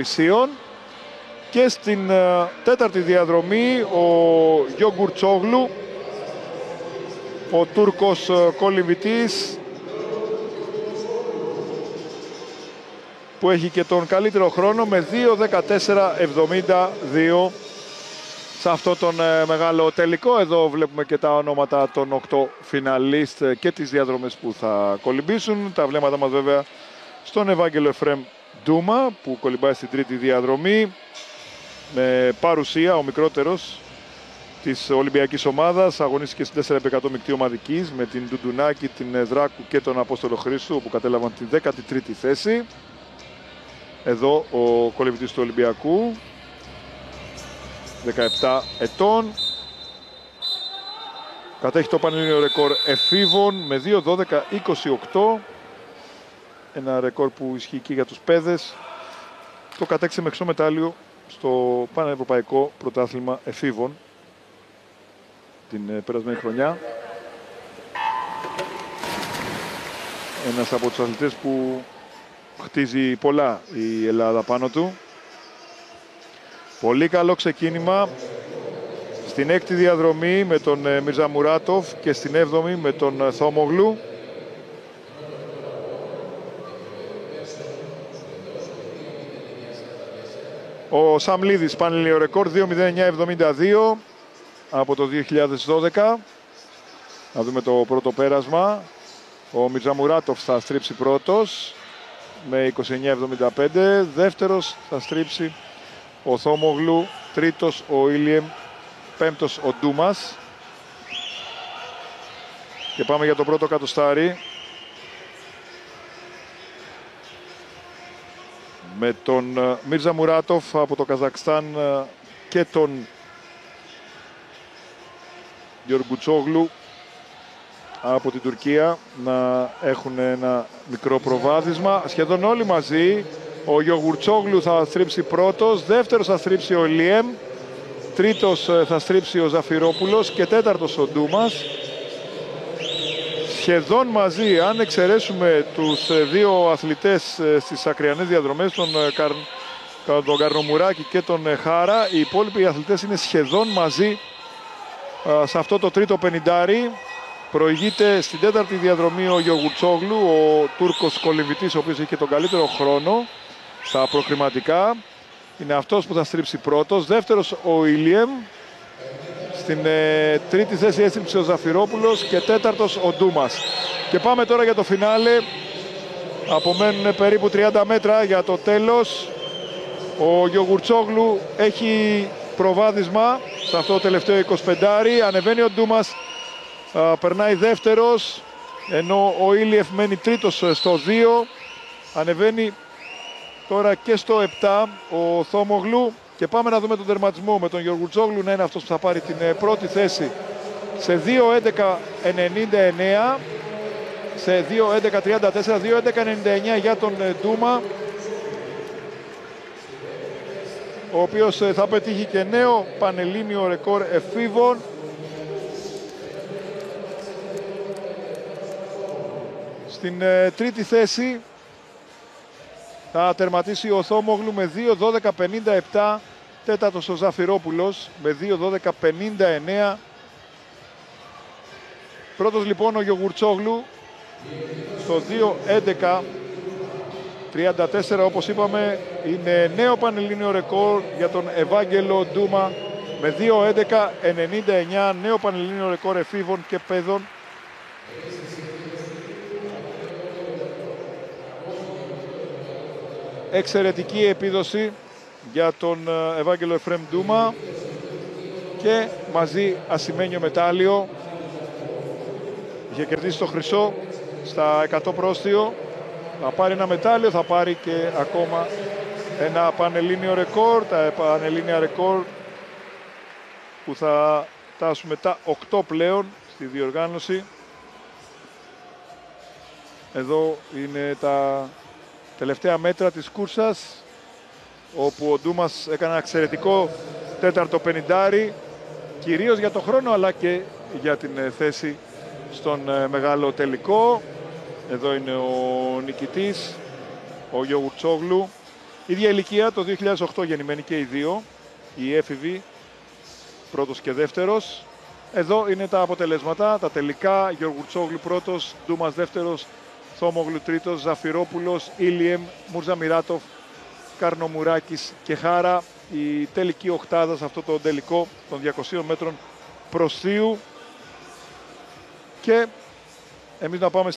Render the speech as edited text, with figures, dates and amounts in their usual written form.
Ισίων. Και στην τέταρτη διαδρομή ο Γιογκουρτσόγλου, ο Τούρκος κολυμβητής, που έχει και τον καλύτερο χρόνο με 2.14.72 σε αυτό τον μεγάλο τελικό. Εδώ βλέπουμε και τα ονόματα των 8 φιναλίστ και τις διαδρομές που θα κολυμπήσουν. Τα βλέμματα μας βέβαια στον Ευάγγελο Εφραίμ Ντούμα, που κολυμπάει στην τρίτη διαδρομή με παρουσία, ο μικρότερος της Ολυμπιακής ομάδας. Αγωνίστηκε στην 4x100 μεικτή ομαδικής με την Ντουντουνάκη, την Δράκου και τον Απόστολο Χρήστου, που κατέλαβαν την 13η θέση. Εδώ ο κολυμβητής του Ολυμπιακού, 17 ετών. Κατέχει το πανελλήνιο ρεκόρ εφήβων με 2.12.28. Ένα ρεκόρ που ισχύει και για τους παιδες. Το κατέκτησε με χρυσό μετάλλιο στο Πανευρωπαϊκό Πρωτάθλημα Εφήβων την περασμένη χρονιά. Ένας από τους αθλητές που χτίζει πολλά η Ελλάδα πάνω του. Πολύ καλό ξεκίνημα στην έκτη διαδρομή με τον Μιρζαμουράτοφ και στην 7η με τον Θόμογλου. Ο Σαμλίδης, πανελλήνιο ρεκόρ 2.09.72 από το 2012. Να δούμε το πρώτο πέρασμα. Ο Μιρζαμουράτοφ θα στρίψει πρώτος με 29.75. Δεύτερος θα στρίψει ο Θόμογλου. Τρίτος ο Ήλιεμ. Πέμπτος ο Ντούμας. Και πάμε για το πρώτο κατοστάρι. Με τον Μιρζαμουράτοφ από το Καζακστάν και τον Γιοργουτσόγλου από την Τουρκία να έχουν ένα μικρό προβάδισμα. Σχεδόν όλοι μαζί. Ο Γιοργουτσόγλου θα στρίψει πρώτος, δεύτερος θα στρίψει ο Λιέμ, τρίτος θα στρίψει ο Ζαφυρόπουλος και τέταρτος ο Ντούμας. Σχεδόν μαζί, αν εξαιρέσουμε τους δύο αθλητές στις ακριανές διαδρομές, τον Καρνομουράκη και τον Χάρα, οι υπόλοιποι αθλητές είναι σχεδόν μαζί σε αυτό το τρίτο πενιντάρι. Προηγείται στην τέταρτη διαδρομή ο Γιοργουτσόγλου, ο Τούρκος κολυμβητής, ο οποίος έχει και τον καλύτερο χρόνο στα προκριματικά. Είναι αυτός που θα στρίψει πρώτος. Δεύτερος ο Ήλιεμ. Στην τρίτη θέση έστριψε ο Ζαφυρόπουλος και τέταρτος ο Ντούμας. Και πάμε τώρα για το φινάλε. Απομένουν περίπου 30 μέτρα για το τέλος. Ο Γιοργουτσόγλου έχει προβάδισμα σε αυτό το τελευταίο 25. Ανεβαίνει ο Ντούμας, περνάει δεύτερος, ενώ ο Ήλιεφ μένει τρίτος στο 2. Ανεβαίνει τώρα και στο 7 ο Θόμογλου. Και πάμε να δούμε τον τερματισμό με τον Γιοργουτσόγλου να είναι αυτός που θα πάρει την πρώτη θέση σε 2.11.99, σε 2.11.34, 2.11.99 για τον Ντούμα, ο οποίος θα πετύχει και νέο πανελλήνιο ρεκόρ εφήβων. Στην τρίτη θέση θα τερματίσει ο Θόμογλου με 2.12.57, τέταρτος ο Ζαφυρόπουλος με 2.12.59. Πρώτος λοιπόν ο Γιοργουτσόγλου στο 2.11.34, όπως είπαμε, είναι νέο πανελλήνιο ρεκόρ για τον Ευάγγελο Ντούμα με 2.11.99, νέο πανελλήνιο ρεκόρ εφήβων και παιδών. Εξαιρετική επίδοση για τον Ευάγγελο Εφραίμ Ντούμα και μαζί ασημένιο μετάλλιο. Είχε κερδίσει το χρυσό στα 100 πρόστιο. Θα πάρει ένα μετάλλιο, θα πάρει και ακόμα ένα πανελλήνιο ρεκόρ. Τα πανελλήνια ρεκόρ που θα φτάσουμε τα 8 πλέον στη διοργάνωση. Εδώ είναι τα τελευταία μέτρα της κούρσας, όπου ο Ντούμας έκανε ένα εξαιρετικό τέταρτο πενιντάρι, κυρίως για το χρόνο αλλά και για την θέση στον μεγάλο τελικό. Εδώ είναι ο νικητής, ο Γιοργουτσόγλου, Ίδια ηλικία, το 2008 γεννημένοι και οι δύο, οι έφηβοι, πρώτος και δεύτερος. Εδώ είναι τα αποτελέσματα, τα τελικά. Γιωργουρτσόγλου πρώτος, Ντούμας δεύτερος, Θόμογλου τρίτος, Ζαφυρόπουλος, Ήλιεμ, Μουρζαμιράτοφ, Καρνομουράκης και Χάρα. Η τελική οκτάδα σε αυτό το τελικό των 200 μέτρων προσθείου. Και εμείς να πάμε